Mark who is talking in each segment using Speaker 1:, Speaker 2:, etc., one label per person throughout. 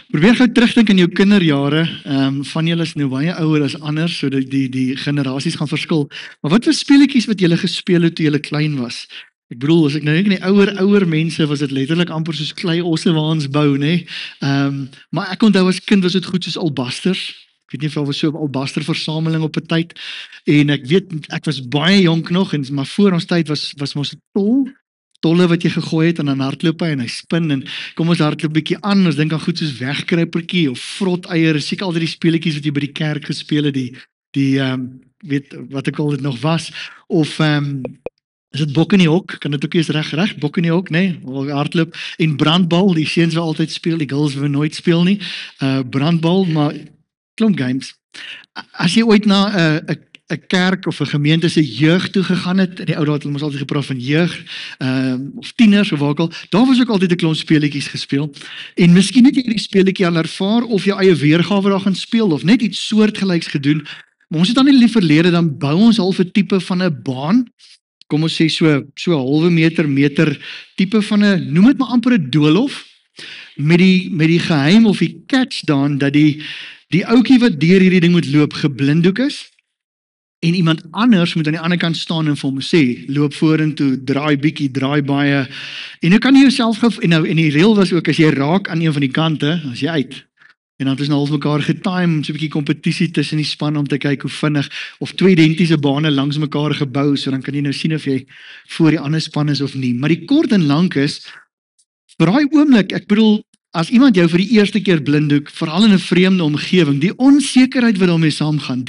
Speaker 1: Probeer gou terugdink in jou kinderjare. Van julle is nou baie ouer as ander, so die generasies gaan verskil. Maar wat was speletjies wat julle gespeel het toe julle klein was? Ek bedoel, as ek nou dink aan die ouer mense, was dit letterlik amper soos klei osse waar ons bou, nê? Maar ek onthou as kind was dit goed soos albasters. Ek weet nie of daar was so 'n albaster versameling op 'n tyd. En ek weet, ek was baie jonk nog, maar voor ons tyd was mos 'n tolle wat jy gegooi het en dan hardloop hy en hy spin en kom ons hardloop 'n bietjie aan, ons dink aan goed soos wegkruipertjie of vrot eiers, seker altyd die speletjies wat jy by die kerk gespeel het, weet wat ek al dit nog was, of is dit bok in die hok, kan dit ook eens reg, bok in die hok, nee, hardloop, en brandbal, die seuns wil altyd speel, die girls wil nooit speel nie, brandbal, maar klomp games. As jy ooit na 'n kerk of 'n gemeente se jeug toe gegaan het, in die ou dae het hulle mos altyd gepraat van jeug, of tieners of waar ook al, daar was ook altyd 'n klomp speletjies gespeel, en miskien het jy hierdie speletjie al ervaar, of jou eie weergawe daar gaan speel, of net iets soortgelyks gedoen, maar ons het dan in die verlede, dan bou ons al 'n tipe van 'n baan, kom ons sê so 'n halwe meter tipe van 'n, noem dit maar amper 'n doolhof, met die geheim of die catch dan, dat die ouetjie wat deur hierdie ding moet loop, geblinddoek is, en iemand anders moet aan die ander kant staan en vir hom sê, loop vorentoe, draai bietjie, draai baie, en nou kan jy jouself en die reël was ook, as jy raak aan een van die kante, as jy uit, en dan het ons nou half mekaar getime, so 'n bietjie kompetisie tussen die span om te kyk hoe vinnig, of twee identiese bane langs mekaar gebou, so dan kan jy nou sien of jy voor die ander span is of nie, maar die kort en lank is, vir daai oomblik, ek bedoel, as iemand jou vir die eerste keer blinddoek, veral in 'n vreemde omgewing, die onsekerheid wat daarmee saamgaan,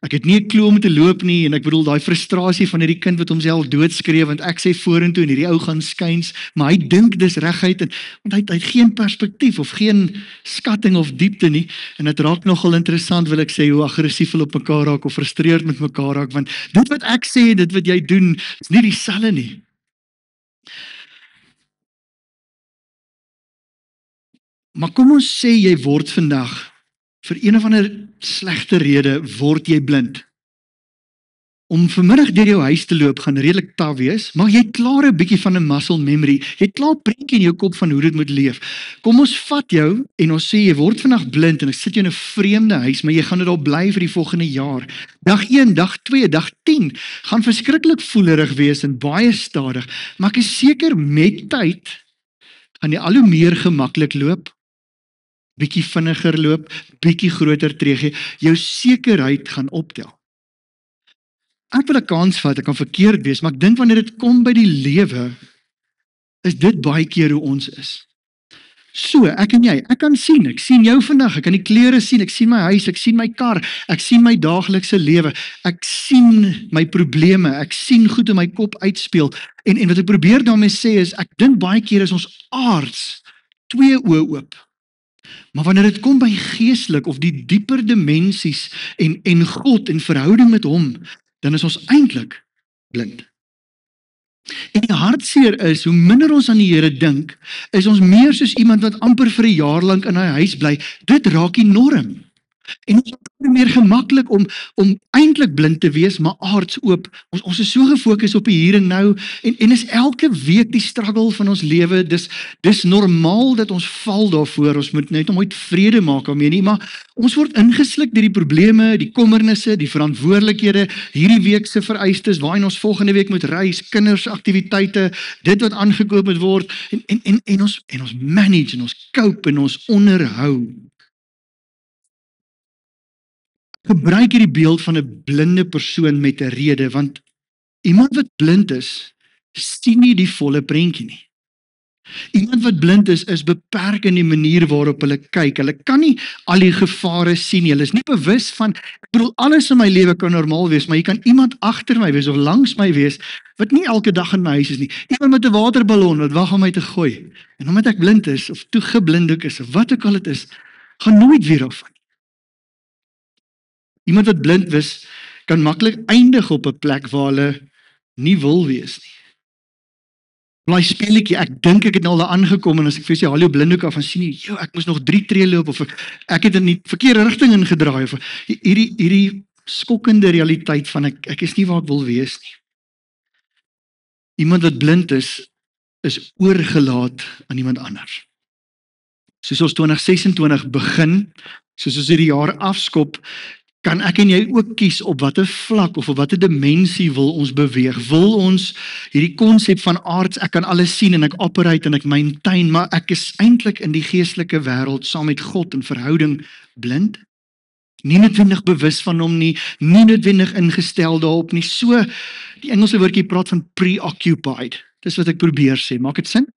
Speaker 1: ek het nie 'n klou om te loop nie, en ek bedoel, daai frustrasie van hierdie kind wat homself doodskree, want ek sê vorentoe, en hierdie ou gaan skuins, maar hy dink dis reguit, want hy het geen perspektief, of geen skatting of diepte nie, en dit raak nogal interessant, wil ek sê, hoe aggressief hulle op mekaar raak, of frustreerd met mekaar raak, want dit wat ek sê, dit wat jy doen, is nie dieselfde nie. Maar kom ons sê jy word vandag, vir een of ander slegte rede, word jy blind. Om vanmiddag deur jou huis te loop, gaan redelik taaf wees, maar jy het klaar 'n bietjie van 'n muscle memory, jy het klaar 'n prentjie in jou kop van hoe dit moet leef. Kom ons vat jou, en ons sê, jy word vandag blind, en ek sit jou in 'n vreemde huis, maar jy gaan dit al bly vir die volgende jaar. Dag 1, dag 2, dag 10, gaan verskriklik voelerig wees, en baie stadig, maar ek is seker, met tyd, gaan jy al hoe meer gemaklik loop, bietjie vinniger loop, bietjie groter tree gee, jou sekerheid gaan optel. Ek wil 'n kans vat, ek kan verkeerd wees, maar ek dink wanneer dit kom by die lewe, is dit baie keer hoe ons is. So, ek en jy, ek kan sien, ek sien jou vandag, ek kan die klere sien, ek sien my huis, ek sien my kar, ek sien my daaglikse lewe, ek sien my probleme, ek sien goed in my kop uitspeel, en wat ek probeer daarmee sê is, ek dink baie keer is ons aards, twee oë oop. Maar wanneer dit kom by geestelik of die dieper dimensies en God en verhouding met hom, dan is ons eintlik blind. En die hartseer is, hoe minder ons aan die Here dink, is ons meer soos iemand wat amper vir 'n jaar lank in hy huis bly. Dit raak die norm. En ons is meer gemaklik om eintlik blind te wees, maar aards oop. Ons is so gefokus op die hier en nou, en is elke week die struggle van ons lewe, dis normaal dat ons val daarvoor, ons moet net nooit vrede maak daarmee nie, maar ons word ingesluk deur die probleme, die kommernisse, die verantwoordelikhede, hierdie week se vereistes, waarheen ons volgende week moet reis, kindersaktiwiteite, dit wat aangekoop moet word, en ons manage, en ons cope, en ons onderhou. Gebruik hierdie beeld van 'n blinde persoon met 'n rede, want iemand wat blind is, sien nie die volle prentjie nie. Iemand wat blind is beperk in die manier waarop hulle kyk. Hulle kan nie al die gevare sien nie. Hulle is nie bewus van, ek bedoel, alles in my lewe kan normaal wees, maar jy kan iemand agter my wees of langs my wees, wat nie elke dag in my huis is nie. Iemand met 'n waterballon wat wag om my te gooi. En omdat ek blind is, of toe geblinddoek is, of wat ook al dit is, gaan nooit weer daarvan. Iemand wat blind is, kan maklik eindig op 'n plek waar hulle nie wil wees nie. Blaai speletjie, ek dink ek het nou al daar aangekom, en as ek vir sê, hallo blinddoek af, en sien jy, ek moes nog 3 tree loop, of ek het in die verkeerde rigting ingedraai, of hierdie skokkende realiteit van ek is nie waar ek wil wees nie. Iemand wat blind is oorgelaat aan iemand anders. soos ons 2026 begin, soos ons hierdie jaar afskop, kan ek en jy ook kies op watter vlak of op watter dimensie wil ons beweeg. Wil ons hierdie konsep van aards, ek kan alles sien en ek operate en ek maintain, maar ek is eintlik in die geestelike wêreld saam met God in verhouding blind? Nie noodwendig bewus van hom nie noodwendig ingestel daarop nie. So, die Engelse woordjie praat van preoccupied. Dis wat ek probeer sê. Maak dit sin?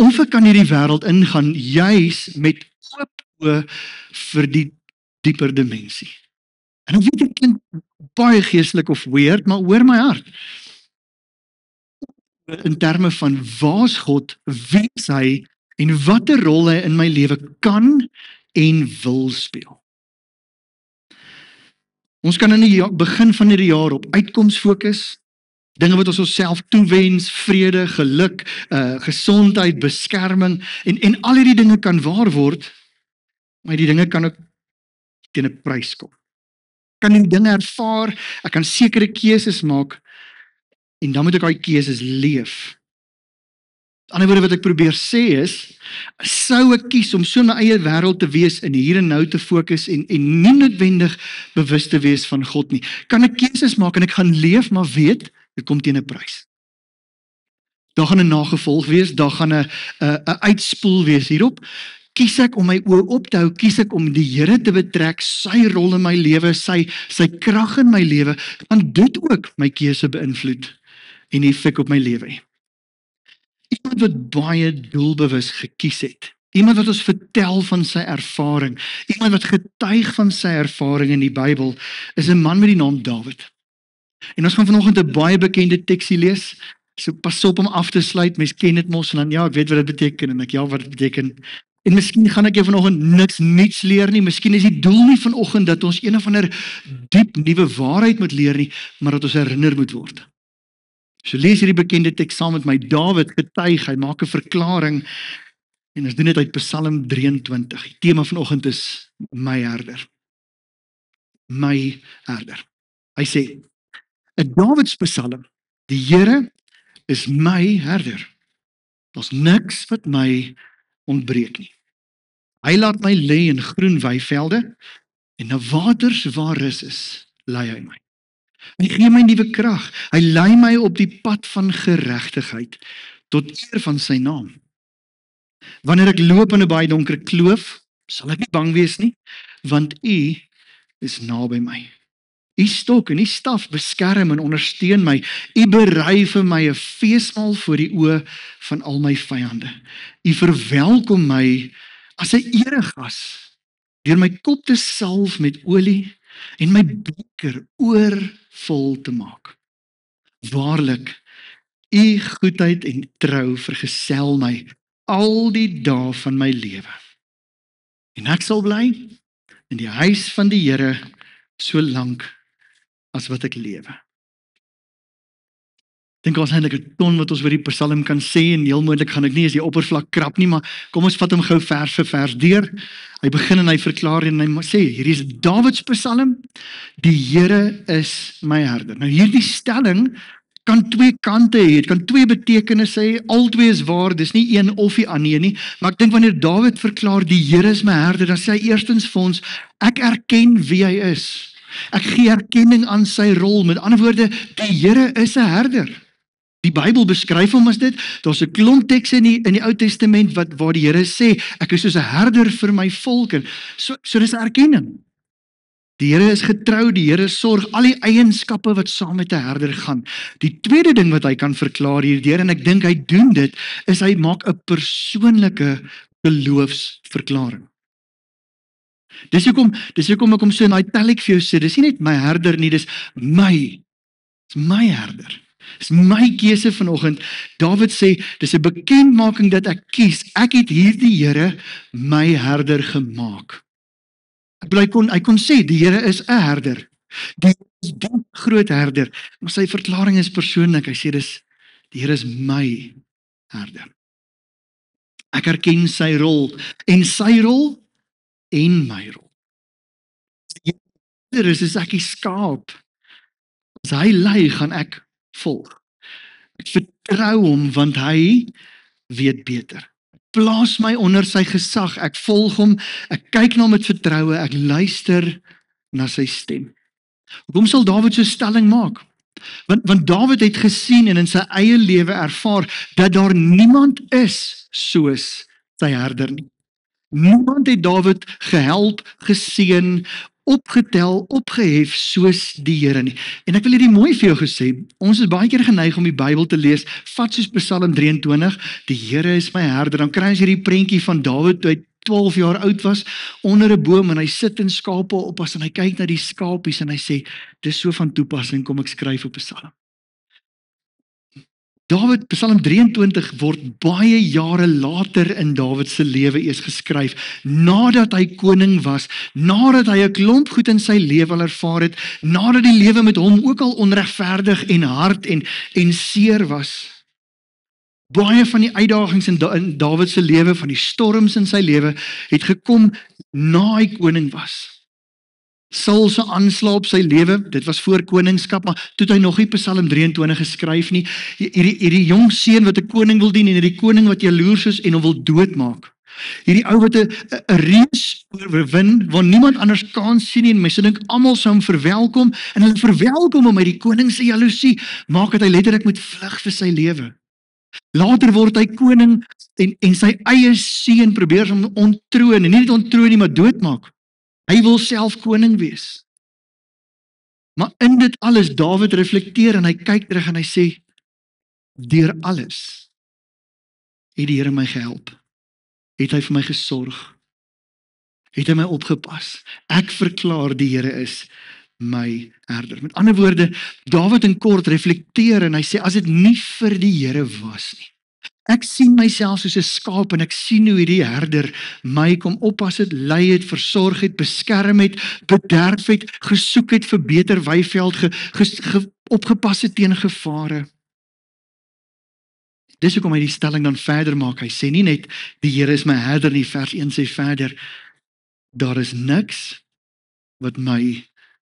Speaker 1: Of ek kan hierdie wêreld ingaan juis met oop oë vir die dieper dimensie. En dan weet ek klink baie geestelik of weird, maar hoor my hart. In terme van waar's God, wie is hy en watter rol hy in my lewe kan en wil speel. Ons kan in die begin van hierdie jaar op uitkoms fokus, dinge wat ons onsself toewens, vrede, geluk, gesondheid, beskerming en al hierdie dinge kan waar word, maar die dinge kan ook teen 'n prys kom. Ek kan die dinge ervaar, ek kan sekere keuses maak en dan moet ek daai keuses leef. Ander woorde wat ek probeer sê is, sou ek kies om so in my eie wêreld te wees en hier en nou te fokus en nie noodwendig bewus te wees van God nie. Kan ek keuses maak en ek gaan leef, maar weet, dit kom teen 'n prys. Daar gaan 'n nagevolg wees, daar gaan 'n uitspoel wees hierop. Kies ek om my oë op te hou, kies ek om die Here te betrek, sy rol in my lewe, sy krag in my lewe, dan dit ook my keuse beïnvloed en effek op my lewe hê. Iemand wat baie doelbewus gekies het, iemand wat ons vertel van sy ervaring, iemand wat getuig van sy ervaring in die Bybel, is 'n man met die naam Dawid. En ons gaan vanoggend 'n baie bekende teksie lees, so pas op om af te sluit, mens ken dit mos, en dan ja, ek weet wat dit beteken, en ek ja, wat dit beteken. En miskien gaan ek jou vanoggend niks niets leer nie, miskien is die doel nie vanoggend dat ons een of ander diep nuwe waarheid moet leer nie, maar dat ons herinner moet word. So lees hierdie bekende teks saam met my. Dawid getuig, hy maak 'n verklaring en ons doen dit uit Psalm 23. Die tema vanoggend is my herder. My herder. Hy sê, 'n Dawids Psalm, die Here is my herder. Daar's niks wat my ontbreek nie. Hy laat my lê in groen weivelde en na waters waar rus is, lei hy my. Hy gee my nuwe krag. Hy lei my op die pad van geregtigheid tot eer van sy naam. Wanneer ek loop in 'n baie donker kloof, sal ek nie bang wees nie, want U is naby my. U stok en U staf beskerm en ondersteun my. U berei vir my 'n feesmaal voor die oë van al my vyande. U verwelkom my as 'n eregas deur my kop te salf met olie en my beker oorvol te maak. Waarlik, U goedheid en trou vergesel my al die dae van my lewe. En ek sal bly in die huis van die Here so lank as wat ek lewe. Dink ons eintlik 'n ton wat ons oor die Psalm kan sê en heel moontlik gaan ek nie as die oppervlak krap nie, maar kom ons vat hom gou vers vir vers deur. Hy begin en hy verklaar en hy sê, hierdie is Dawids Psalm, die Here is my herder. Nou hierdie stelling kan twee kante hê, dit kan twee betekenisse hê, albei is waar, dis nie een of die ander nie, maar ek dink wanneer Dawid verklaar, die Here is my herder, dan sê hy eerstens vir ons, ek erken wie hy is. Ek gee erkenning aan sy rol, met ander woorde, die Here is 'n herder. Die Bybel beskryf hom as dit, daar's 'n klomp tekste in die Ou Testament waar die Here sê, ek is soos 'n herder vir my volk, en so dis 'n erkenning. Die Here is getrou, die Here sorg, al die eienskappe wat saam met 'n herder gaan. Die tweede ding wat hy kan verklaar hierdeur, en ek dink hy doen dit, is hy maak 'n persoonlike geloofsverklaring. Dis hoekom ek hom so in italic vir jou sê, dis nie net my herder nie, dis my herder. Dis my keuse vanoggend. Dawid sê, dis 'n bekendmaking dat ek kies. Ek het hierdie Here my herder gemaak. Hy kon sê, die Here is 'n herder. Die Here is die groot herder. Maar sy verklaring is persoonlik. Hy sê, die Here is my herder. Ek erken sy rol en my rol. Die herder is ek die skaap. As hy lei, gaan ek volg. Ek vertrou hom want hy weet beter. plaas my onder sy gesag, ek volg hom, ek kyk na hom met vertroue, ek luister na sy stem. Hoekom sal Dawid so stelling maak? Want Dawid het gesien en in sy eie lewe ervaar dat daar niemand is soos sy herder nie. Niemand het Dawid gehelp, geseën, opgetel, opgehef soos die Here nie. En ek wil hierdie mooi vir jou gesê, ons is baie keer geneig om die Bybel te lees, vat soos Psalm 23, die Here is my herder, dan kry ons hierdie prentjie van Dawid toe hy 12 jaar oud was, onder 'n boom en hy sit en skape oppas en hy kyk na die skapies en hy sê, dis so van toepassing, kom ek skryf op 'n psalm. Dawid, Psalm 23 word baie jare later in Dawid se lewe eers geskryf, nadat hy koning was, nadat hy 'n klomp goed in sy lewe al ervaar het, nadat die lewe met hom ook al onregverdig en hard en seer was. Baie van die uitdagings in Dawid se lewe, van die storms in sy lewe, het gekom na hy koning was. Saul se aanslag op sy lewe, dit was voor koningskap, maar toe het hy nog nie Psalm 23 geskryf nie. Hierdie jong seun wat 'n koning wil dien en hierdie koning wat jaloers is en hom wil doodmaak. Hierdie ou wat 'n reus oorwin waar niemand anders kan sien nie en mense dink almal sou hom verwelkom en hulle verwelkom hom met die koning se jaloesie, maak dat hy letterlik moet vlug vir sy lewe. Later word hy koning en sy eie seun probeer hom onttroon en nie net onttroon nie, maar doodmaak. Hy wil self koning wees. Maar in dit alles, Dawid reflekteer en hy kyk terug en hy sê, deur alles het die Here my gehelp. Het hy vir my gesorg. Het hy my opgepas. Ek verklaar die Here is my herder. Met ander woorde, Dawid in kort reflekteer en hy sê, as dit nie vir die Here was nie. Ek sien myself soos 'n skaap en ek sien hoe hierdie herder my kom oppas het, lei het, versorg het, beskerm het, bederf het, gesoek het vir beter weiveld, opgepas het teen gevare. Dis hoekom hy die stelling dan verder maak. Hy sê nie net, die Here is my herder nie, vers 1 sê verder, daar is niks wat my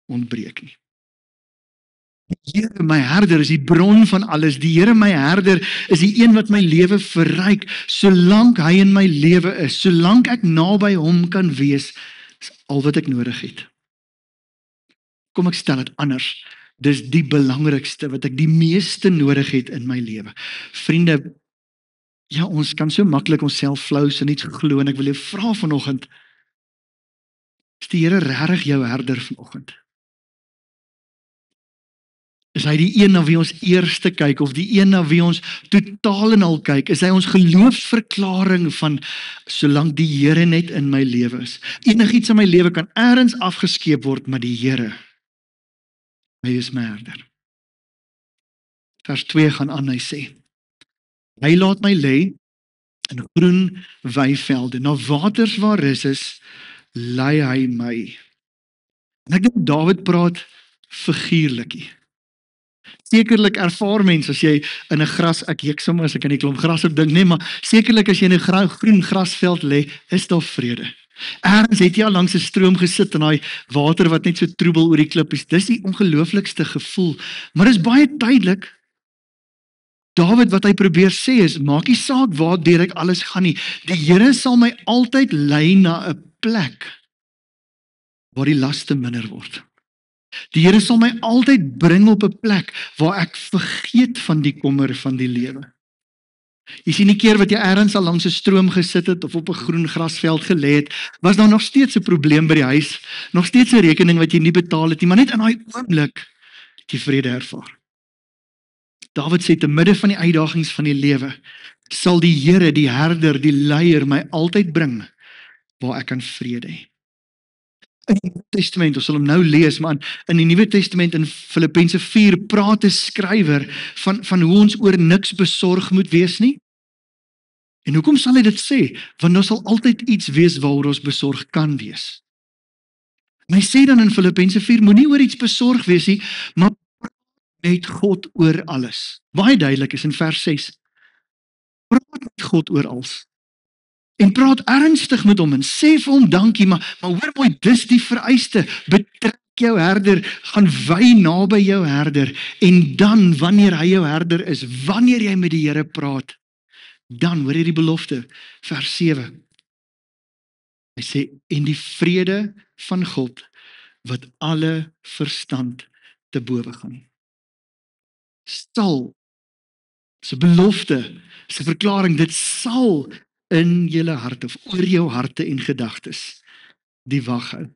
Speaker 1: ontbreek nie. Die Here my herder is die bron van alles. Die Here my herder is die een wat my lewe verryk. Solank hy in my lewe is, solank ek naby hom kan wees, is al wat ek nodig het. Kom ek stel dit anders. Dis die belangrikste wat ek die meeste nodig het in my lewe. Vriende, ja, ons kan so maklik onsself flous en iets glo en ek wil jou vra vanoggend, is die Here regtig jou herder vanoggend? Is hy die een na wie ons eerste kyk, of die een na wie ons totaal en al kyk? Is hy ons geloofsverklaring van, solank die Here net in my lewe is? Enigiets in my lewe kan ergens afgeskeep word, maar die Here, hy is my herder. Vers 2 gaan aan, hy sê, hy laat my lê in groen weivelde, na waters waar rus is, lei hy my. En ek dink Dawid praat figuurlikie. Sekerlik ervaar mens as jy in 'n gras, ek sommer as ek in die klomp gras op dink, nee, maar sekerlik as jy in 'n groen grasveld lê, is daar vrede. Ergens het jy al langs 'n stroom gesit en daai water wat net so troebel oor die klippies, dis die ongelooflikste gevoel. Maar dis baie duidelik, Dawid wat hy probeer sê is, maak nie saak waardeur ek alles gaan nie, die Here sal my altyd lei na 'n plek waar die laste minder word. Die Here sal my altyd bring op 'n plek waar ek vergeet van die kommer van die lewe. Jy sien die keer wat jy ergens al langs 'n stroom gesit het of op 'n groen grasveld gelê het, was daar nog steeds 'n probleem by die huis, nog steeds 'n rekening wat jy nie betaal het nie, maar net in daai oomblik het jy vrede ervaar. Dawid sê te midde van die uitdagings van die lewe, sal die Here, die herder, die leier my altyd bring waar ek kan vrede hê. In die Nuwe Testament, ons sal hom nou lees, maar in die Nuwe Testament in Filippense 4 praat 'n skrywer van hoe ons oor niks besorg moet wees nie. En hoekom sal hy dit sê? Want daar sal altyd iets wees waaroor ons besorg kan wees. En hy sê dan in Filippense 4, moenie oor iets besorg wees nie, maar met God oor alles. Baie duidelik is in vers 6. Praat met God oor alles. En praat ernstig met hom en sê vir hom dankie, maar hoor mooi, dis die vereiste. Betrek jou herder, gaan wy naby jou herder, en dan, wanneer hy jou herder is, wanneer jy met die Here praat, Dan hoor jy die belofte, vers 7. Hy sê, en die vrede van God, wat alle verstand te bowe gaan. Sal, is 'n belofte, is 'n verklaring, dit sal in julle harte, of oor jou harte en gedagtes, die wag hou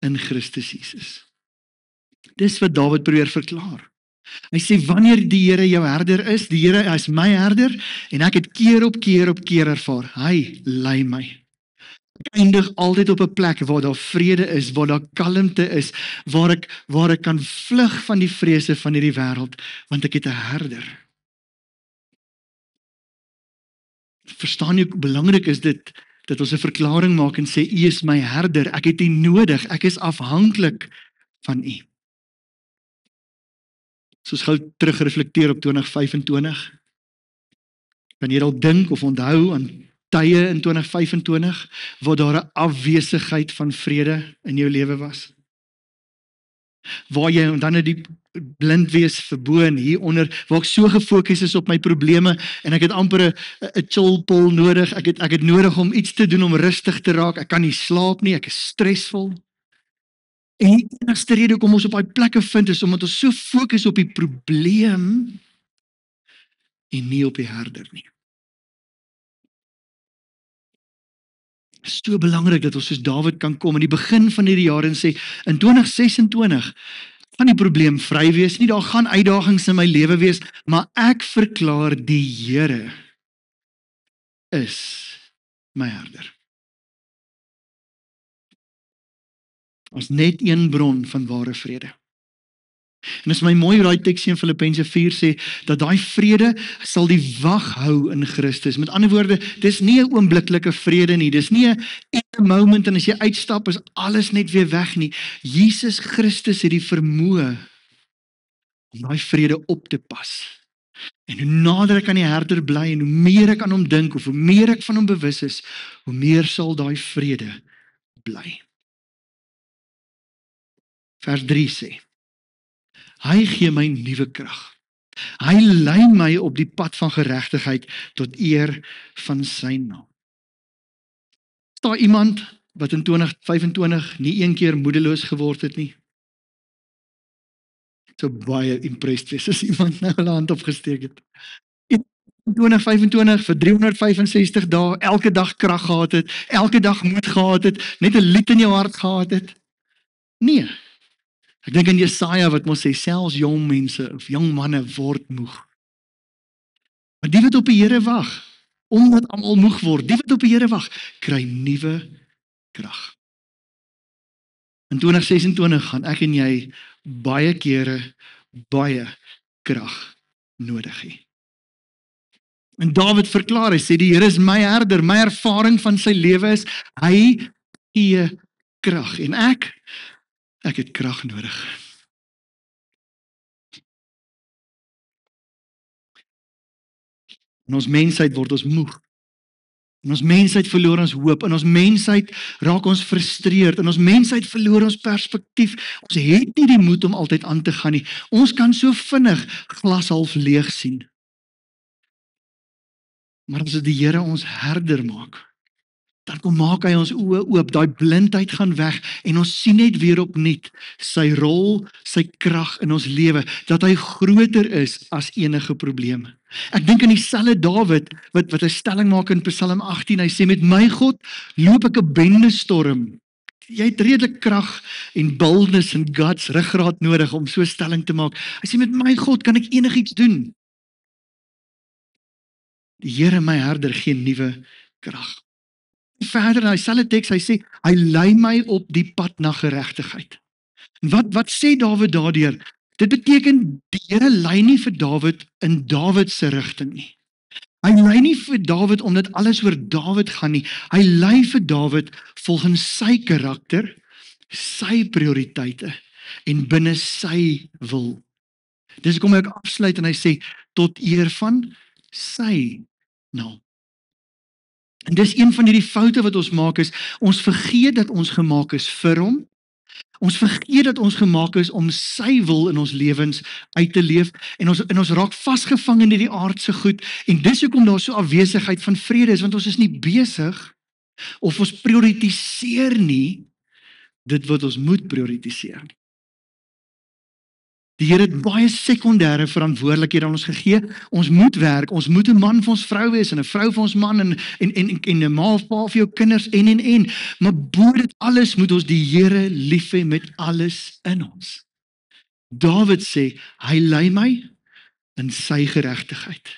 Speaker 1: in Christus Jesus. Dis wat Dawid probeer verklaar. Hy sê, wanneer die Here jou herder is, die Here is my herder, en ek het keer op keer ervaar, hy lei my. Ek eindig altyd op 'n plek waar daar vrede is, waar daar kalmte is, waar ek kan vlug van die vrese van hierdie wêreld, want ek het 'n herder. Verstaan jy hoe belangrik is dit, dat ons 'n verklaring maak en sê, U is my herder, ek het U nodig, ek is afhanklik van U. Soos gou terugreflekteer op 2025. Kan jy dalk dink of onthou aan tye in 2025 waar daar 'n afwesigheid van vrede in jou lewe was? Waar jy dan net die blind wees verboon hieronder, waar ek so gefokus is op my probleme en ek het amper 'n chill pill nodig. Ek het nodig om iets te doen om rustig te raak. Ek kan nie slaap nie, ek is stresvol. En die enigste rede hoekom ons op daai plekke vind is omdat ons so fokus op die probleem en nie op die herder nie. Dit is so belangrik dat ons soos Dawid kan kom in die begin van hierdie jaar en sê, in 2026 gaan die probleem vry wees nie, daar gaan uitdagings in my lewe wees, maar ek verklaar die Here is my herder. Ons net een bron van ware vrede. En is my mooi hoe daai teks in Filippense 4 sê, dat daai vrede sal die wag hou in Christus. Met ander woorde, dis nie 'n oombliklike vrede nie, dis nie 'n moment en as jy uitstap is alles net weer weg nie. Jesus Christus het die vermoë om daai vrede op te pas. En hoe nader ek aan die herder bly en hoe meer ek aan hom dink of hoe meer ek van hom bewus is, hoe meer sal daai vrede bly. Vers 3 sê, hy gee my nuwe krag. Hy lei my op die pad van geregtigheid tot eer van sy naam. Is daar iemand wat in 2025 nie een keer moedeloos geword het nie? So baie impressed wees as iemand nou 'n hand opgesteek het. In 2025 vir 365 dae elke dag krag gehad het, elke dag moed gehad het, net 'n lied in jou hart gehad het. Nee. Ek dink aan Jesaja wat mos sê, selfs jong mense of jong manne word moeg. Maar die wat op die Here wag, omdat almal moeg word, die wat op die Here wag, kry nuwe krag. In 2026 gaan ek en jy baie kere baie krag nodig hê. En Dawid verklaar, hy sê die Here is my herder, my ervaring van sy lewe is, hy gee krag en ek het krag nodig. In ons mensheid word ons moeg. In ons mensheid verloor ons hoop. In ons mensheid raak ons frustreerd. In ons mensheid verloor ons perspektief. Ons het nie die moed om altyd aan te gaan nie. Ons kan so vinnig glas half leeg sien. Maar as die Here ons herder maak, dan kom maak hy ons oë oop, daai blindheid gaan weg en ons sien net weer opnuut sy rol, sy krag in ons lewe, dat hy groter is as enige probleem. Ek dink aan dieselfde Dawid wat 'n stelling maak in Psalm 18. Hy sê met my God loop ek 'n bendestorm. Jy het redelik krag en boldness en guts, ruggraat nodig om so 'n stelling te maak. Hy sê met my God kan ek enigiets doen. Die Here my herder gee nuwe krag. Verder in dieselfde teks, hy sê, hy lei my op die pad na geregtigheid. En wat sê Dawid daardeur? Dit beteken, die Here lei nie vir Dawid in Dawid se rigting nie. Hy lei nie vir Dawid omdat alles oor Dawid gaan nie. Hy lei vir Dawid volgens sy karakter, sy prioriteite en binne sy wil. Dis hoekom ek afsluit en hy sê, tot eer van sy naam. En dis een van hierdie foute wat ons maak is, ons vergeet dat ons gemaak is vir hom, Ons vergeet dat ons gemaak is om sy wil in ons lewens uit te leef en ons raak vasgevang in hierdie aardse goed en dis hoekom daar so afwesigheid van vrede is, want ons is nie besig of ons prioritiseer nie dit wat ons moet prioritiseer. Die Here het baie sekondêre verantwoordelikhede aan ons gegee. Ons moet werk, ons moet 'n man vir ons vrou wees en 'n vrou vir ons man en 'n ma of pa vir jou kinders en. Maar bo dit alles moet ons die Here lief hê met alles in ons. Dawid sê, hy lei my in sy geregtigheid.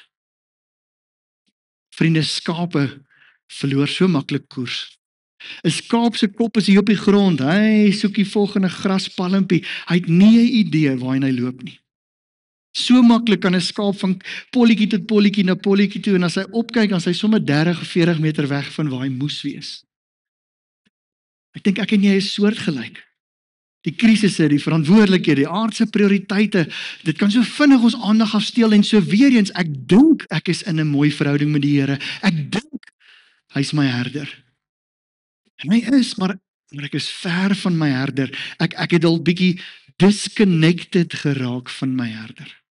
Speaker 1: Vriende, skape verloor so maklik koers. 'n Skaap se kop is hier op die grond. Hy soek die volgende graspalmpie. Hy het nie 'n idee waarheen hy loop nie. So maklik kan 'n skaap van polletjie tot polletjie na polletjie toe en as hy opkyk, dan is hy sommer 30 of 40 meter weg van waar hy moes wees. Ek dink ek en jy is soortgelyk. Die krisisse, die verantwoordelikhede, die aardse prioriteite, dit kan so vinnig ons aandag afsteel en so weer eens, ek dink ek is in 'n mooi verhouding met die Here. Ek dink hy's my herder. En hy is, maar ek is ver van my herder. Ek het al bietjie disconnected geraak van my herder.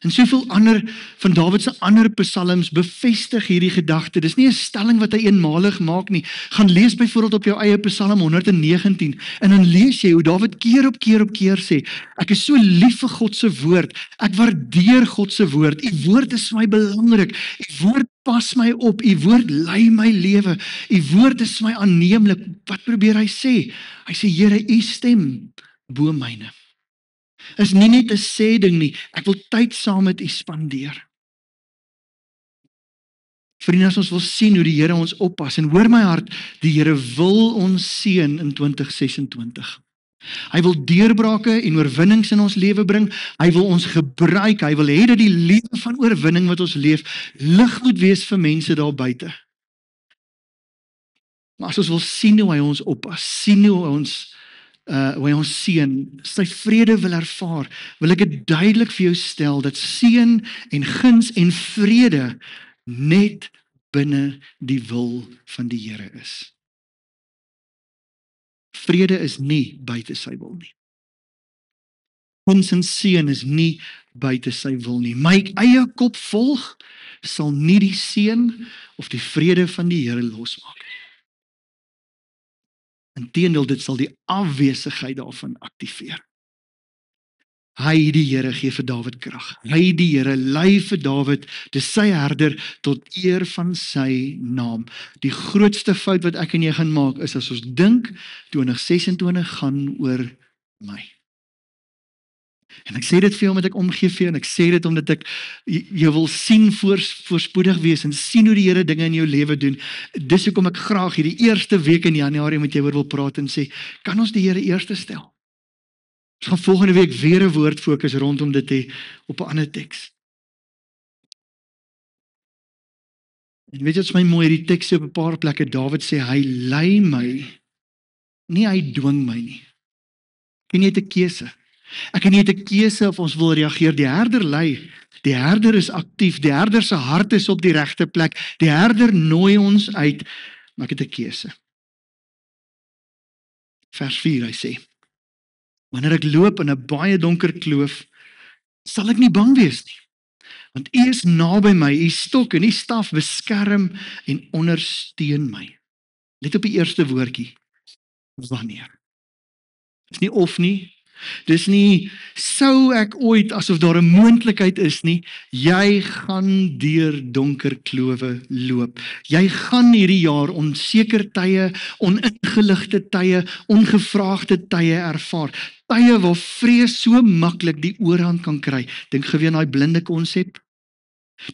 Speaker 1: En soveel ander van Dawid se ander psalms bevestig hierdie gedagte. Dis nie 'n stelling wat hy eenmalig maak nie. Gaan lees byvoorbeeld op jou eie Psalm 119 en dan lees jy hoe Dawid keer op keer sê, ek is so lief vir God se woord. Ek waardeer God se woord. U woord is vir my belangrik. U woord pas my op. U woord lei my lewe. U woord is my aanneemlik. Wat probeer hy sê? Hy sê, Here, u stem bo myne. Is nie net 'n sê ding nie, ek wil tyd saam met u spandeer. Vriende, as ons wil sien hoe die Here ons oppas, en hoor my hart, die Here wil ons seën in 2026. Hy wil deurbrake en oorwinnings in ons lewe bring, hy wil ons gebruik, hy wil hê dat die lewe van oorwinning wat ons leef, lig moet wees vir mense daar buite. Maar as ons wil sien hoe hy ons oppas, sien hoe hy ons seën, sy vrede wil ervaar, wil ek dit duidelik vir jou stel, dat seën en guns en vrede net binne die wil van die Here is. Vrede is nie buite sy wil nie. Guns en seën is nie buite sy wil nie. My eie kop volg, sal nie die seën of die vrede van die Here losmaak nie. Inteendeel, dit sal die afwesigheid daarvan aktiveer. Hy, die Here, gee vir Dawid krag. Hy, die Here, lei vir Dawid, dis sy herder, tot eer van sy naam. Die grootste fout wat ek en jy gaan maak, is as ons dink, 2026 gaan oor my. En ek sê dit vir jou omdat ek omgee vir jou, en ek sê dit omdat ek jou wil sien voorspoedig wees, en sien hoe die Here dinge in jou lewe doen. Dis hoekom ek graag hierdie eerste week in Januarie met jou oor wil praat en sê, kan ons die Here eerste stel? Ons gaan volgende week weer 'n woord fokus rondom dit hê op 'n ander teks. En weet jy wat is my mooi, die teks op 'n paar plekke, Dawid sê, hy lei my, nie hy dwing my nie. En jy het 'n keuse. Ek en jy het 'n keuse of ons wil reageer. Die herder lei, die herder is aktief, die herder se hart is op die regte plek, die herder nooi ons uit, maar ek het 'n keuse. Vers 4, hy sê, wanneer ek loop in 'n baie donker kloof, sal ek nie bang wees nie, want U is naby my, U stok en U staf beskerm en ondersteun my. Let op die eerste woordjie, wanneer. Dis nie of nie, dis nie sou ek ooit, asof daar 'n moontlikheid is nie, jy gaan deur donker klowe loop. Jy gaan hierdie jaar onseker tye, oningeligte tye, ongevraagde tye ervaar. Tye waar vrees so maklik die oorhand kan kry. Dink geween daai blinde konsep.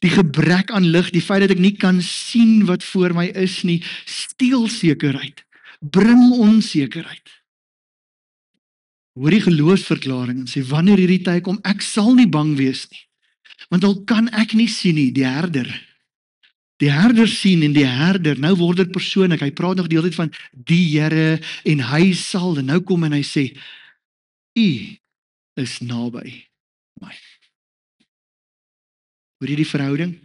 Speaker 1: Die gebrek aan lig, die feit dat ek nie kan sien wat voor my is nie, steel sekerheid, bring onsekerheid. Hoor die geloofsverklaring en sê, wanneer hierdie tye kom, ek sal nie bang wees nie. Want al kan ek nie sien nie, die herder. Die herder sien en die herder, nou word dit persoonlik, hy praat nog die hele tyd van die Here en hy sal, en nou kom en hy sê, U is naby my. Hoor jy die verhouding?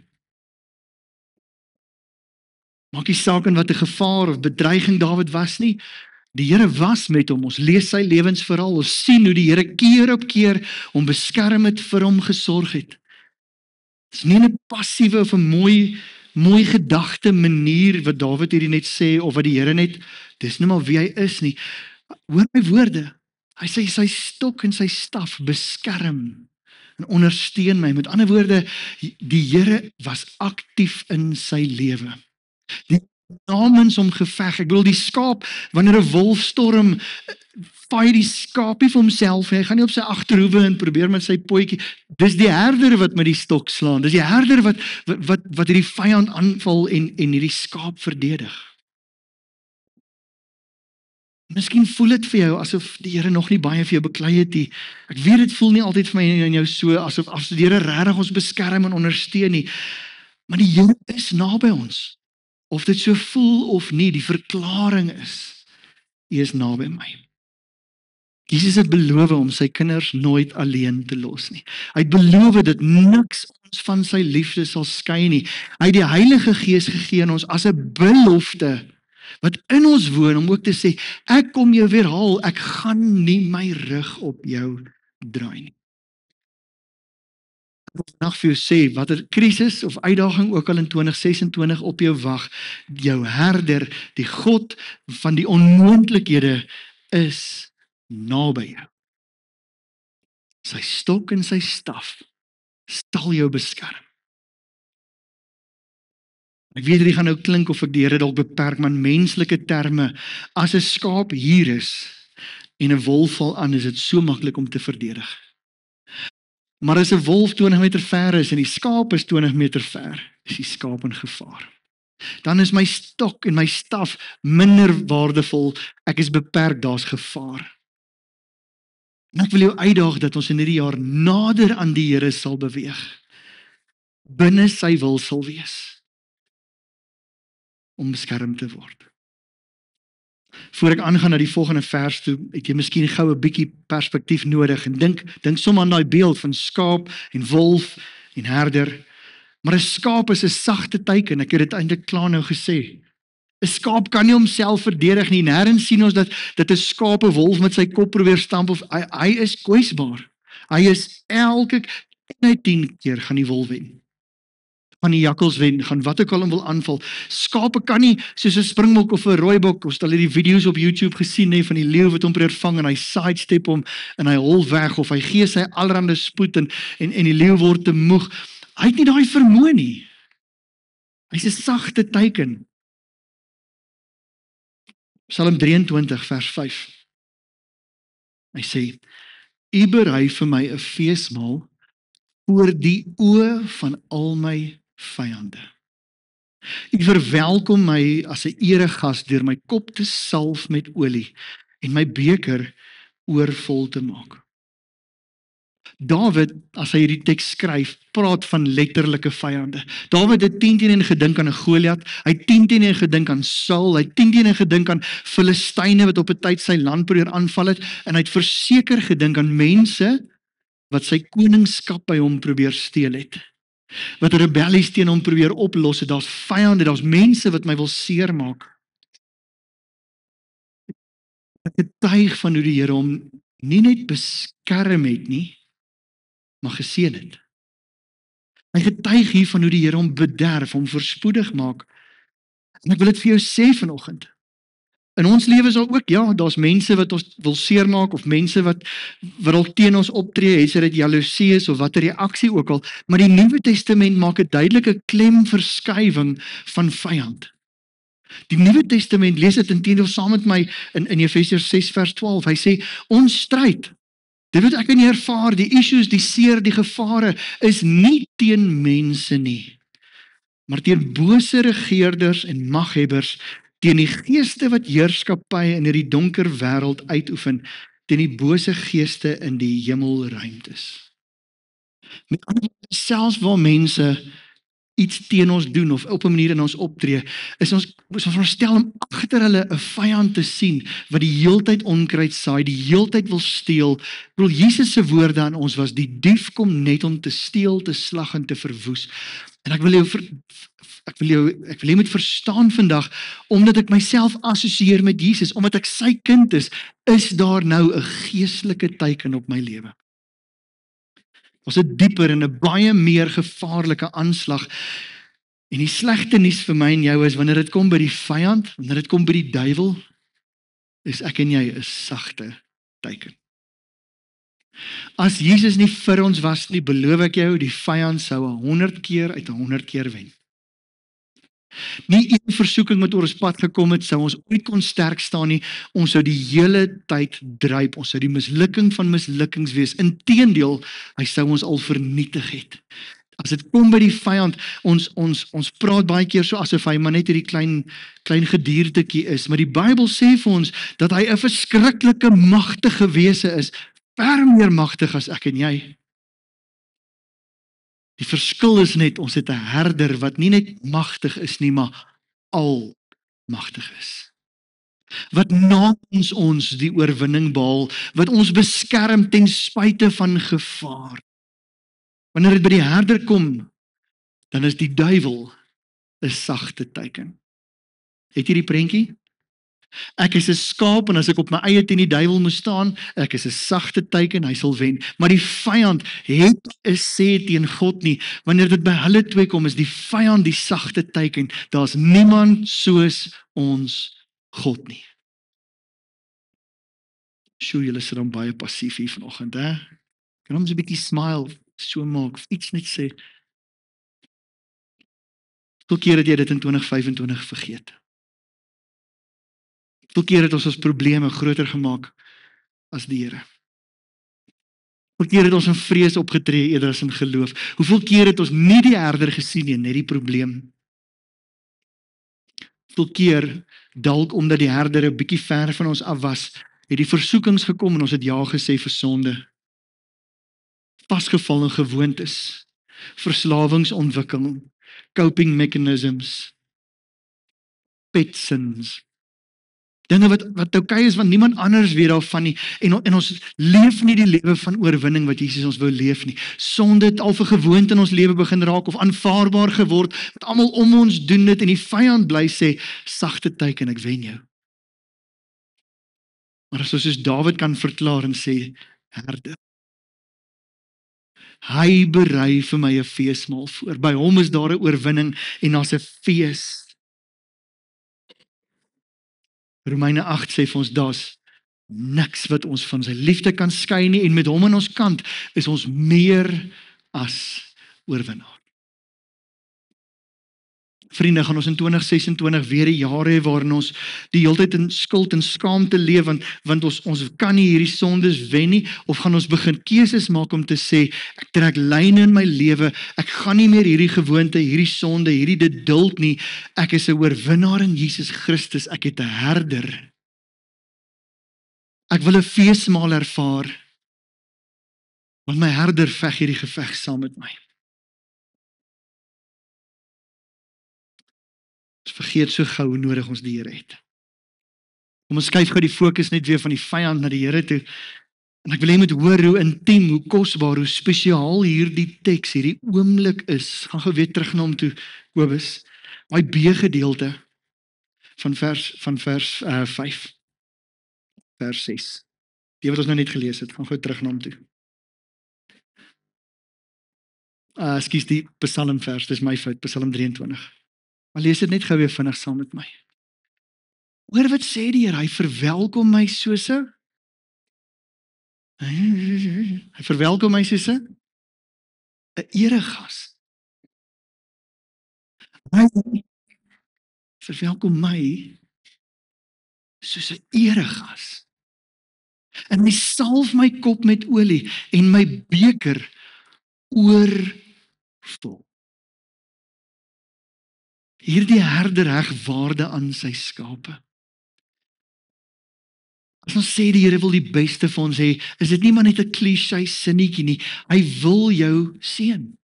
Speaker 1: Maak nie saak in wat 'n gevaar of bedreiging Dawid was nie. Die Here was met hom. Ons lees sy lewensverhaal. Ons sien hoe die Here keer op keer hom beskerm het, vir hom gesorg het. Dit is nie 'n passiewe of 'n mooi gedagte manier wat Dawid hierdie net sê, of wat die Here net, dis nie maar wie hy is nie. Hoor my woorde. Hy sê sy stok en sy staf beskerm en ondersteun my. Met ander woorde, die Here was aktief in sy lewe. Die namens hom geveg. Ek bedoel die skaap, wanneer 'n wolf storm, vaai die skaap nie vir homself, hy gaan nie op sy agterhoewe en probeer met sy potjie. Dis die herder wat met die stok slaan. Dis die herder wat hierdie vyand aanval en hierdie skaap verdedig. Miskien voel dit vir jou asof die Here nog nie baie vir jou beklei het nie. Ek weet dit voel nie altyd vir my en jou so asof die Here regtig ons beskerm en ondersteun nie. Maar die Here is naby ons. Of dit so voel of nie, die verklaring is, hy is naby my. Jesus het beloof om sy kinders nooit alleen te los nie. Hy het beloof dat niks ons van sy liefde sal skei nie. Hy het die Heilige Gees gegee aan ons as 'n belofte wat in ons woon, om ook te sê, ek kom jou weer haal, ek gaan nie my rug op jou draai nie. Ek wil vandag vir jou sê, wat 'n krisis of uitdaging ook al in 2026 op jou wag, jou herder, die God van die onmoontlikhede, is naby jou. Sy stok en sy staf sal jou beskerm. Ek weet dit gaan nou klink of ek die Here dalk beperk, maar in menslike terme, as 'n skaap hier is en 'n wolf val aan, is dit so maklik om te verdedig. Maar as 'n wolf 20 meter ver is en die skaap is 20 meter ver, is die skaap in gevaar. Dan is my stok en my staf minder waardevol, ek is beperk, daar's gevaar. En ek wil jou uitdaag dat ons in hierdie jaar nader aan die Here sal beweeg, binne sy wil sal wees, om beskerm te word. Voor ek aangaan na die volgende vers toe, het jy miskien gou 'n bietjie perspektief nodig, en dink sommer aan daai beeld van skaap en wolf en herder. Maar 'n skaap is 'n sagte teiken, ek het dit eintlik klaar nou gesê. 'n Skaap kan nie homself verdedig nie. Nêrens sien ons dat 'n skaap 'n wolf met sy kop probeer stamp, of hy is kwesbaar. Hy is elke 10 keer gaan die wolf wen. Gaan die jakkals wen, gaan wat ook al hom wil aanval. Skape kan nie soos 'n springbok of 'n rooibok, ons het al die video's op YouTube gesien van die leeu wat hom probeer vang en hy sidestep hom en hy hol weg, of hy gee sy allerhande spoed en die leeu word te moeg. Hy het nie daai vermoë nie. Hy's 'n sagte teiken. Psalm 23 vers 5. Hy sê: U berei vir my 'n feesmaal voor die oë van al my vyande. U verwelkom my as 'n eregas deur my kop te salf met olie en my beker oorvol te maak. Dawid, as hy hierdie teks skryf, praat van letterlike vyande. Dawid het 10 gedink aan 'n Goliat, hy het 10 gedink aan Saul, hy het 10 gedink aan Filistyne wat op 'n tyd sy land probeer aanval het, en hy het verseker gedink aan mense wat sy koningskap by hom probeer steel het, wat rebellies teen hom probeer oplos het. Daar's vyande, daar's mense wat my wil seermaak. Ek getuig van hoe die Here hom nie net beskerm het nie, maar geseën het. Hy getuig hier van hoe die Here hom bederf, hom voorspoedig maak. En ek wil dit vir jou sê vanoggend. In ons lewe is daar ook, ja, daar's mense wat ons wil seermaak, of mense wat al teen ons optree, het dit jaloesie is of watter reaksie ook al, maar die Nuwe Testament maak 'n duidelike klemverskywing van vyand. Die Nuwe Testament, lees dit inteendeel saam met my in Efesiërs 6 vers 12. Hy sê ons stryd, dit wat ek en jy ervaar, die issues, die seer, die gevare, is nie teen mense nie, maar teen bose regeerders en maghebbers, teen die geeste wat heerskappy in hierdie donker wêreld uitoefen, teen die bose geeste in die hemelruimtes. Met ander woorde, selfs waar mense iets teen ons doen of op 'n manier in ons optree, is ons veronderstel om agter hulle 'n vyand te sien wat die heeltyd onkruid saai, die heeltyd wil steel. Ek bedoel, Jesus se woorde aan ons was: die dief kom net om te steel, te slag en te verwoes. En ek wil jou ek wil jy moet verstaan vandag, omdat ek myself assosieer met Jesus, omdat ek sy kind is daar nou 'n geestelike teken op my lewe. Ons het dieper en 'n baie meer gevaarlike aanslag. En die slegte nuus vir my en jou is, wanneer dit kom by die vyand, wanneer dit kom by die duiwel, is ek en jy 'n sagte teiken. As Jesus nie vir ons was nie, beloof ek jou, die vyand sou 100 keer uit 100 keer wen. Nie een versoeking wat oor ons pad gekom het, sou ons ooit kon sterk staan nie. Ons sou die hele tyd druip. Ons sou die mislukking van mislukkings wees. Inteendeel, hy sou ons al vernietig het. As dit kom by die vyand, ons praat baie keer so asof hy maar net hierdie klein gediertetjie is, maar die Bybel sê vir ons dat hy 'n verskriklike magtige wese is, ver meer magtig as ek en jy. Die verskil is net, ons het 'n herder wat nie net magtig is nie, maar almagtig is. Wat namens ons die oorwinning behaal, wat ons beskerm ten spyte van gevaar. Wanneer dit by die herder kom, dan is die duiwel 'n sagte teiken. Het jy die prentjie? Ek is 'n skaap en as ek op my eie teen die duiwel moet staan, ek is 'n sagte teiken, hy sal wen. Maar die vyand het 'n sê teen God nie. Wanneer dit by hulle twee kom, is die vyand die sagte teiken. Daar's niemand soos ons God nie. Sjoe, julle sit dan baie passief hier vanoggend, hè? Kan ons 'n bietjie smile so maak of iets net sê? Hoeveel keer het jy dit in 2025 vergeet? Hoeveel keer het ons probleme groter gemaak as die Here? Hoeveel keer het ons in vrees opgetree eerder as in geloof? Hoeveel keer het ons nie die herder gesien nie, net die probleem? Hoeveel keer, dalk omdat die herder 'n bietjie ver van ons af was, het die versoekings gekom en ons het ja gesê vir sonde. Vasgeval in gewoontes, verslawingsontwikkeling, coping mechanisms, pet sins. Dinge wat oukei is, want niemand anders weet daarvan nie, en ons leef nie die lewe van oorwinning wat Jesus ons wou leef nie. Sonde het al vir gewoonte in ons lewe begin raak, of aanvaarbaar geword, wat almal om ons doen dit, en die vyand bly sê, sagte teiken, ek wen jou. Maar as ons soos Dawid kan verklaar en sê, herder, hy berei vir my 'n feesmaal voor, by hom is daar 'n oorwinning, en daar's 'n fees. Romeine 8 sê vir ons, daar's niks wat ons van sy liefde kan skei nie, en met hom aan ons kant is ons meer as oorwinnaar. Vriende, gaan ons in 2026 weer 'n jaar hê waarin ons die hele tyd in skuld en skaamte leef, want ons kan nie hierdie sondes wen nie, of gaan ons begin keuses maak om te sê, ek trek lyne in my lewe, ek gaan nie meer hierdie gewoonte, hierdie sonde, hierdie dit duld nie, ek is 'n oorwinnaar in Jesus Christus, ek het 'n herder. Ek wil 'n feesmaal ervaar, want my herder veg hierdie geveg saam met my. Ons vergeet so gou hoe nodig ons die Here het. Kom ons skuif gou die fokus net weer van die vyand na die Here toe. En ek wil hê jy moet hoor hoe intiem, hoe kosbaar, hoe spesiaal hierdie teks, hierdie oomblik is. Gaan gou weer terug na hom toe, Kobus. Daai B-gedeelte van vers 5, vers 6. Die wat ons nou net gelees het, gaan gou terug na hom toe. Ekskuus, die Psalmvers, dis my fout, Psalm 23. Maar lees dit net gou weer vinnig saam met my. Hoor wat sê die Here, hy verwelkom my soos 'n hy verwelkom my soos 'n eregas. Hy verwelkom my soos 'n eregas. En hy salf my kop met olie en my beker oorvol. Hierdie herder heg waarde aan sy skape. As ons sê die Here wil die beste vir ons hê, is dit nie maar net 'n cliché sinnetjie nie. Hy wil jou seën.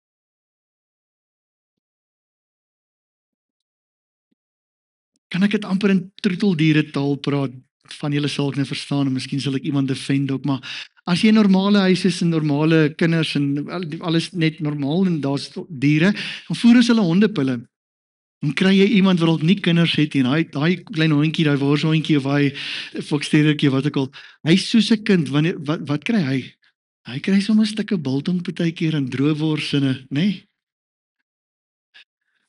Speaker 1: Kan ek dit amper in troeteldiere taal praat? van julle sal ek nou verstaan, en miskien sal ek iemand defend ook, maar as jy 'n normale huis is en normale kinders en alles net normaal en daar's diere, dan voer ons hulle hondepille. Dan kry jy iemand wat dalk nie kinders het nie, en daai klein hondjie, daai worshondjie of daai foksterretjie wat ook al, hy's soos 'n kind. Wat kry hy? Hy kry sommer 'n stukkie biltong partykeer en droëwors en 'n, nê?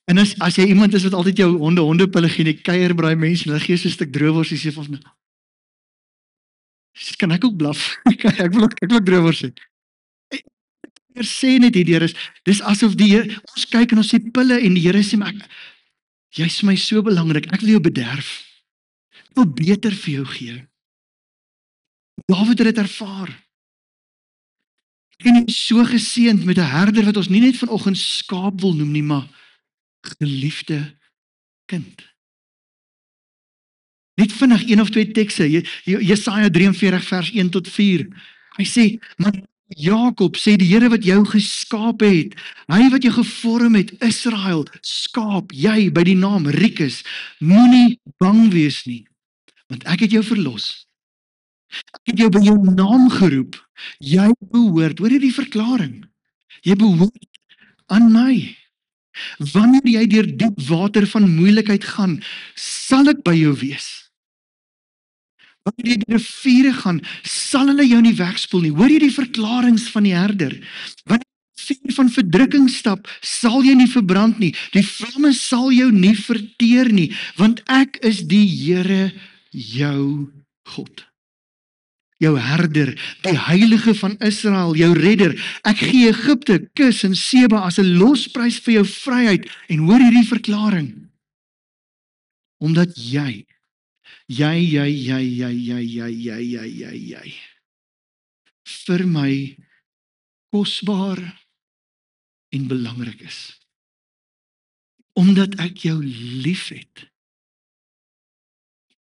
Speaker 1: En as jy iemand is wat altyd jou hondepille gee, die kuier braai mense, hulle gee so 'n stuk droëwors, jy sê van, kan ek ook blaf? ek wil ook droëwors hê. Hier sê net hierdeur is, dis asof die Here, ons kyk en ons sê pille en die Here sê, maar jy's vir my so belangrik, ek wil jou bederf. Ek wil beter vir jou gee. Dawid het dit ervaar. En hy is so geseënd met 'n herder wat ons nie net vanoggend skaap wil noem nie, maar geliefde kind. Net vinnig een of twee tekste, Jesaja 43 vers 1 tot 4. Hy sê, maar Jakob sê die Here wat jou geskaap het, hy wat jou gevorm het, Israel, skaap, jy by die naam Rikus, moenie bang wees nie, want ek het jou verlos. Ek het jou by jou naam geroep. Jy behoort, hoor jy die verklaring? Jy behoort aan my. Wanneer jy deur diep water van moeilikheid gaan, sal ek by jou wees. Wanneer jy deur riviere gaan, sal hulle jou nie wegspoel nie. Hoor jy die verklaringe van die herder? Wanneer jy vuur van verdrukking stap, sal jy nie verbrand nie. Die vlamme sal jou nie verteer nie, want ek is die Here, jou God. Jou herder, die heilige van Israel, jou redder. Ek gee Egipte, Kus en Seba as 'n losprys vir jou vryheid. En hoor hierdie verklaring. Omdat jy vir my kosbaar en belangrik is. Omdat ek jou liefhet,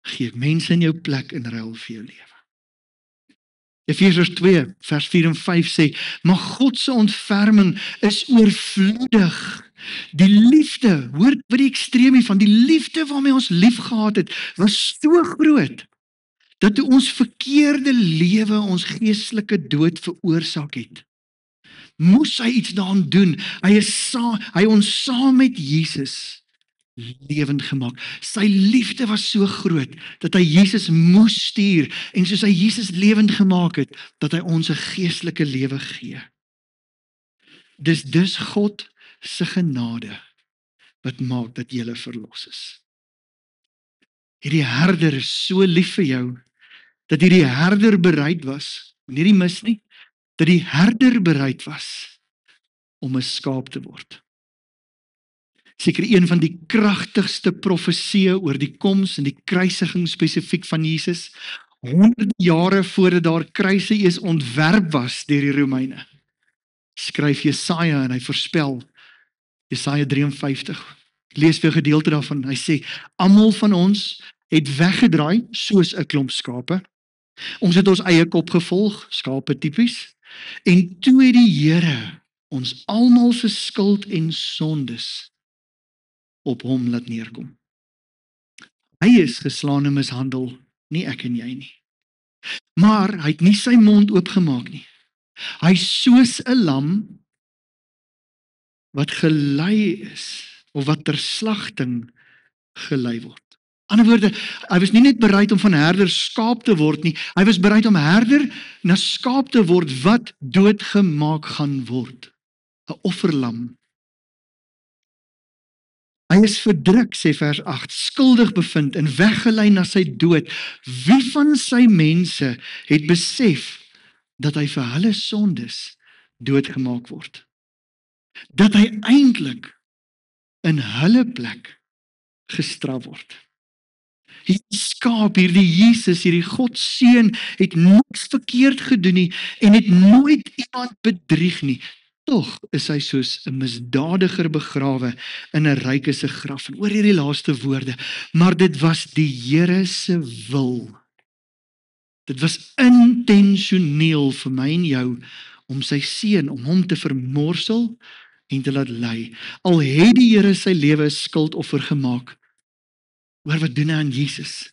Speaker 1: gee ek mense in jou plek in ruil vir jou lewe. Efesiërs 2 vers 4 en 5 sê, maar God se ontferming is oorvloedig. Die liefde, hoor wat die ekstreem hiervan, die liefde waarmee ons lief gehad het, was so groot, dat toe ons verkeerde lewe ons geestelike dood veroorsaak het, moes hy iets daaraan doen. Hy ons saam met Jesus lewend gemaak. Sy liefde was so groot, dat hy Jesus moes stuur, en soos hy Jesus lewend gemaak het, dat hy ons 'n geestelike lewe gee. Dis God se genade, wat maak dat jy verlos is. Hierdie herder is so lief vir jou, dat hierdie herder bereid was, nie die mis nie, dat die herder bereid was, om 'n skaap te word. Seker een van die kragtigste profeseë oor die koms en die kruisiging spesifiek van Jesus, 100 jare voordat daar kruise eers ontwerp was deur die Romeine, skryf Jesaja en hy voorspel, Jesaja 53, ek lees vir 'n gedeelte daarvan, hy sê, almal van ons het weggedraai soos 'n klomp skape, ons het ons eie kop gevolg, skape tipies, en toe het die Here ons almal se skuld en sondes op hom laat neerkom. Hy is geslaan en mishandel, nie ek en jy nie. Maar hy het nie sy mond oopgemaak nie. Hy is soos 'n lam wat gelei is, of wat ter slagting gelei word. Ander woorde, hy was nie net bereid om van herder skaap te word nie, hy was bereid om herder na skaap te word wat doodgemaak gaan word. 'n offerlam. Hy is verdruk, sê vers 8, skuldig bevind en weggelei na sy dood. Wie van sy mense het besef dat hy vir hulle sondes doodgemaak word? Dat hy eintlik in hulle plek gestraf word. Hierdie skaap, hierdie Jesus, hierdie God seun, het niks verkeerd gedoen nie, en het nooit iemand bedrieg nie. Tog is hy soos 'n misdadiger begrawe in 'n ryke se graf. En oor hierdie laaste woorde, maar dit was die Here se wil. Dit was intentioneel vir my en jou, om sy seun, om hom te vermorsel en te laat ly. Al het die Here sy lewe 'n skuldoffer gemaak. Hoor wat doen hy aan Jesus?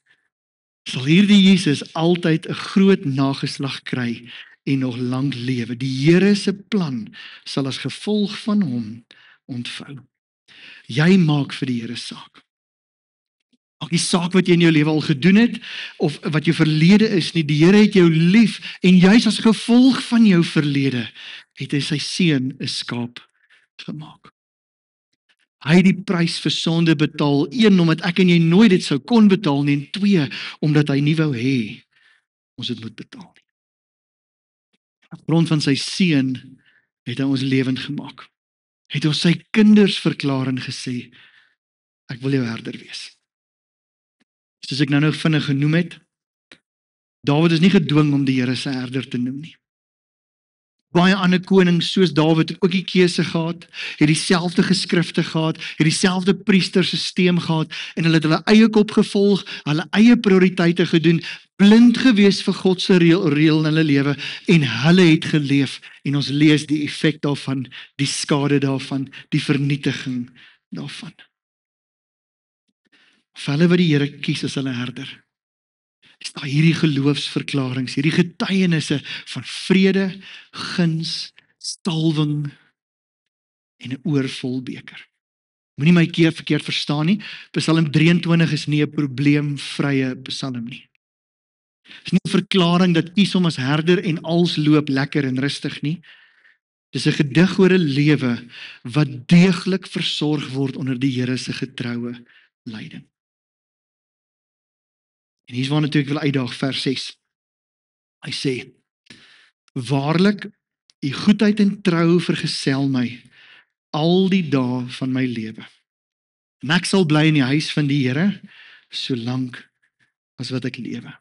Speaker 1: sal hierdie Jesus altyd 'n groot nageslag kry en nog lank lewe. Die Here se plan sal as gevolg van hom ontvou. Jy maak vir die Here saak. Maak nie saak wat jy in jou lewe al gedoen het of wat jou verlede is nie. Die Here het jou lief en juis as gevolg van jou verlede het hy sy seun 'n skaap gemaak. Hy het die prys vir sonde betaal, 1 omdat ek en jy nooit dit sou kon betaal nie, en 2 omdat hy nie wou hê ons dit moet betaal nie. Op grond van sy seun het hy ons lewend gemaak. Het ons sy kinders verklaar en gesê, ek wil jou herder wees. Soos ek nou vinnig genoem het, Dawid is nie gedwing om die Here sy herder te noem nie. Baie ander konings soos Dawid het ook die keuse gehad, het dieselfde geskrifte gehad, het dieselfde priestersisteem gehad en hulle het hulle eie kop gevolg, hulle eie prioriteite gedoen, blind gewees vir God se reël in hulle lewe en hulle het geleef en ons lees die effek daarvan, die skade daarvan, die vernietiging daarvan. Vir hulle wat die Here kies as hulle herder, is daar hierdie geloofsverklaringe, hierdie getuienisse van vrede, guns, stalwing en 'n oorvol beker. Moenie my verkeerd verstaan nie. Psalm 23 is nie 'n probleemvrye psalm nie. Dit is nie 'n verklaring dat kies hom as herder en als loop lekker en rustig nie. Dis 'n gedig oor 'n lewe wat deeglik versorg word onder die Here se getroue leiding. En hier's waarna toe ek wil uitdaag, vers 6. Hy sê, waarlik, u goedheid en trou vergesel my al die dae van my lewe. En ek sal bly in die huis van die Here, solank as wat ek lewe.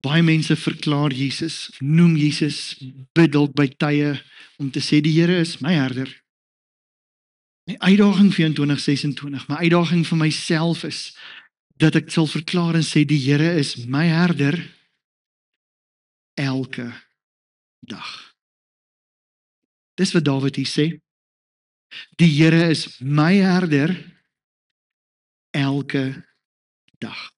Speaker 1: Baie mense verklaar Jesus, noem Jesus, bid dalk by tye om te sê, die Here is my herder. My uitdaging vir 2026, my uitdaging vir myself is, dat ek sal verklaar en sê, die Here is my herder, elke dag. Dis wat Dawid hier sê, die Here is my herder, elke dag.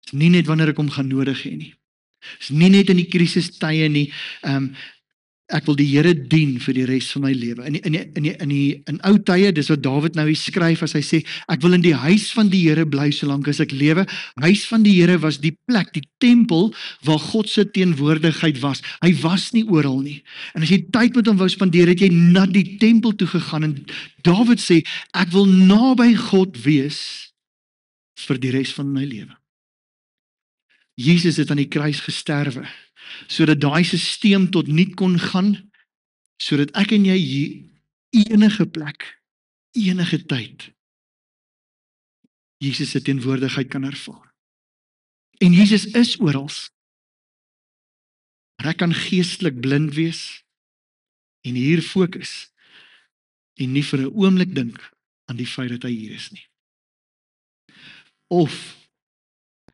Speaker 1: Dis nie net wanneer ek hom gaan nodig hê nie. Dis nie net in die krisistye nie. Ek wil die Here dien vir die res van my lewe. In ou tye, dis wat Dawid nou hier skryf as hy sê, ek wil in die huis van die Here bly solank as ek lewe. Huis van die Here was die plek, die tempel waar God se teenwoordigheid was. Hy was nie oral nie. En as jy tyd met hom wou spandeer, het jy na die tempel toe gegaan en Dawid sê, ek wil naby God wees vir die res van my lewe. Jesus het aan die kruis gesterwe, sodat daai sisteem tot niet kon gaan, sodat ek en jy hier enige plek, enige tyd, Jesus se teenwoordigheid kan ervaar. En Jesus is oral. Maar ek kan geestelik blind wees, en hier fokus, en nie vir 'n oomblik dink aan die feit dat hy hier is nie. Of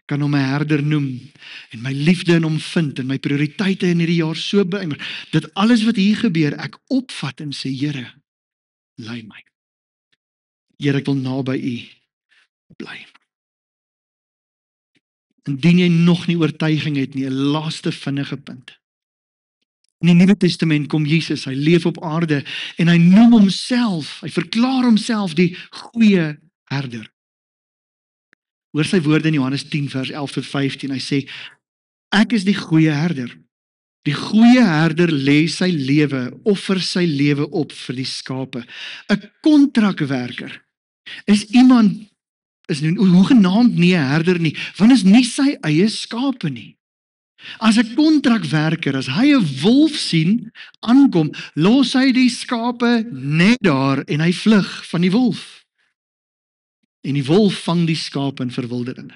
Speaker 1: kan hom my herder noem, en my liefde in hom vind, en my prioriteite in hierdie jaar so beïnvloed, dat alles wat hier gebeur, ek opvat en sê, Here, lei my. Here, ek wil naby u bly. Indien jy nog nie oortuiging het nie, 'n laaste vinnige punt. In die Nuwe Testament kom Jesus, hy leef op aarde, en hy noem homself, hy verklaar homself die goeie herder. Hoor sy woorde in Johannes 10 vers 11 tot 15, hy sê, ek is die goeie herder. Die goeie herder lê sy lewe, offer sy lewe op vir die skape. 'n Kontrakwerker is iemand, is hoegenaamd nie 'n herder nie, want is nie sy eie skape nie. As 'n kontrakwerker, as hy 'n wolf sien, aankom, los hy die skape net daar en hy vlug van die wolf. En die wolf vang die skape in verwildering.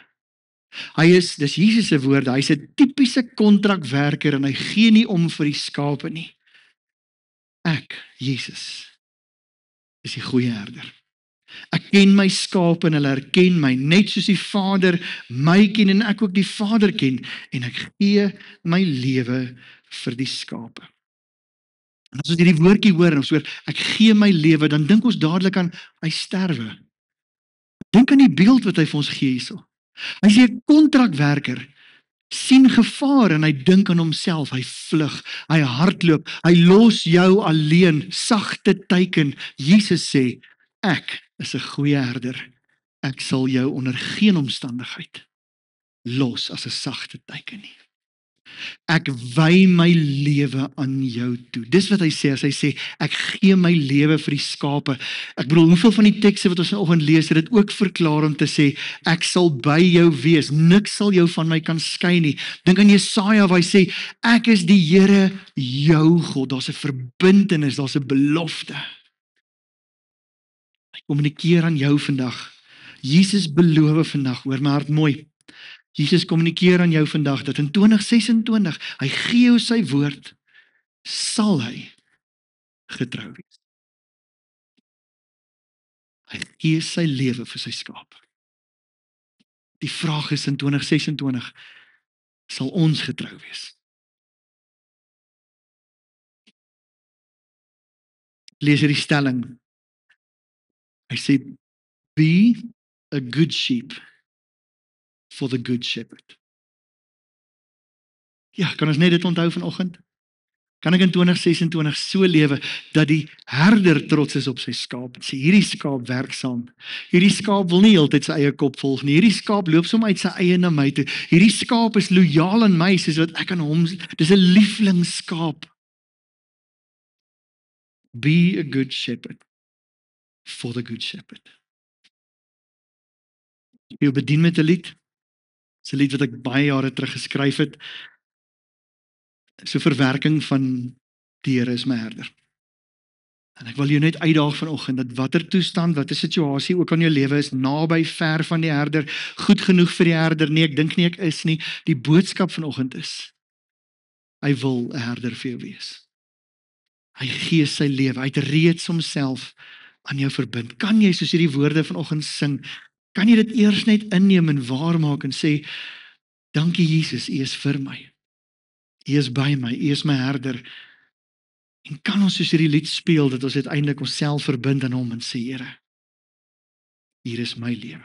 Speaker 1: Dis Jesus se woorde, hy's 'n tipiese kontrakwerker en hy gee nie om vir die skape nie. Ek, Jesus, is die goeie herder. Ek ken my skape en hulle herken my, net soos die Vader my ken en ek ook die Vader ken, en ek gee my lewe vir die skape. En as ons hierdie woordjie hoor en ons hoor ek gee my lewe, dan dink ons dadelik aan hy sterwe. Dink aan die beeld wat hy vir ons gee hierso. Hy sê 'n kontrakwerker sien gevaar en hy dink aan homself, hy vlug, hy hardloop, hy los jou alleen, sagte teiken. Jesus sê, ek is 'n goeie herder. Ek sal jou onder geen omstandigheid los as 'n sagte teiken nie. Ek wy my lewe aan jou toe. Dis wat hy sê as hy sê ek gee my lewe vir die skape. Ek bedoel, hoeveel van die tekste wat ons vanoggend lees, het dit ook verklaar om te sê ek sal by jou wees. Niks sal jou van my kan skei nie. Dink aan Jesaja waar hy sê ek is die Here jou God. Daar's 'n verbintenis, daar's 'n belofte. Hy kommunikeer aan jou vandag. Jesus beloof vandag, hoor my hart mooi. Jesus kommunikeer aan jou vandag dat in 2026, hy gee jou sy woord, sal hy getrou wees. Hy gee sy lewe vir sy skaap. Die vraag is in 2026, sal ons getrou wees? Lees hierdie stelling. Hy sê, be a good sheep for the good shepherd. Ja, kan ons net dit onthou vanoggend? Kan ek in 2026 so lewe dat die herder trots is op sy skaap en sê hierdie skaap werk saam. Hierdie skaap wil nie heeltyd sy eie kop volg nie. Hierdie skaap loop sommer uit sy eie na my toe. Hierdie skaap is lojaal aan my soos wat ek aan hom. Dis 'n lieflingsskaap. Be a good shepherd for the good shepherd. Jy bedien met 'n lied. Dis 'n lied wat ek baie jare terug geskryf het. So verwerking van die Here is my herder. En ek wil jou net uitdaag vanoggend dat watter toestand, watter situasie ook aan jou lewe is, naby, ver van die herder, goed genoeg vir die herder, nee, ek dink nie ek is nie. Die boodskap vanoggend is, hy wil 'n herder vir jou wees. Hy gee sy lewe, hy het reeds homself aan jou verbind. Kan jy soos hierdie woorde vanoggend sing, kan jy dit eers net inneem en waarmaak en sê, dankie Jesus, U is vir my. U is by my, U is my herder. En kan ons soos hierdie lied speel, dat ons uiteindelik onsself verbind aan hom en sê, Here, hier is my lewe.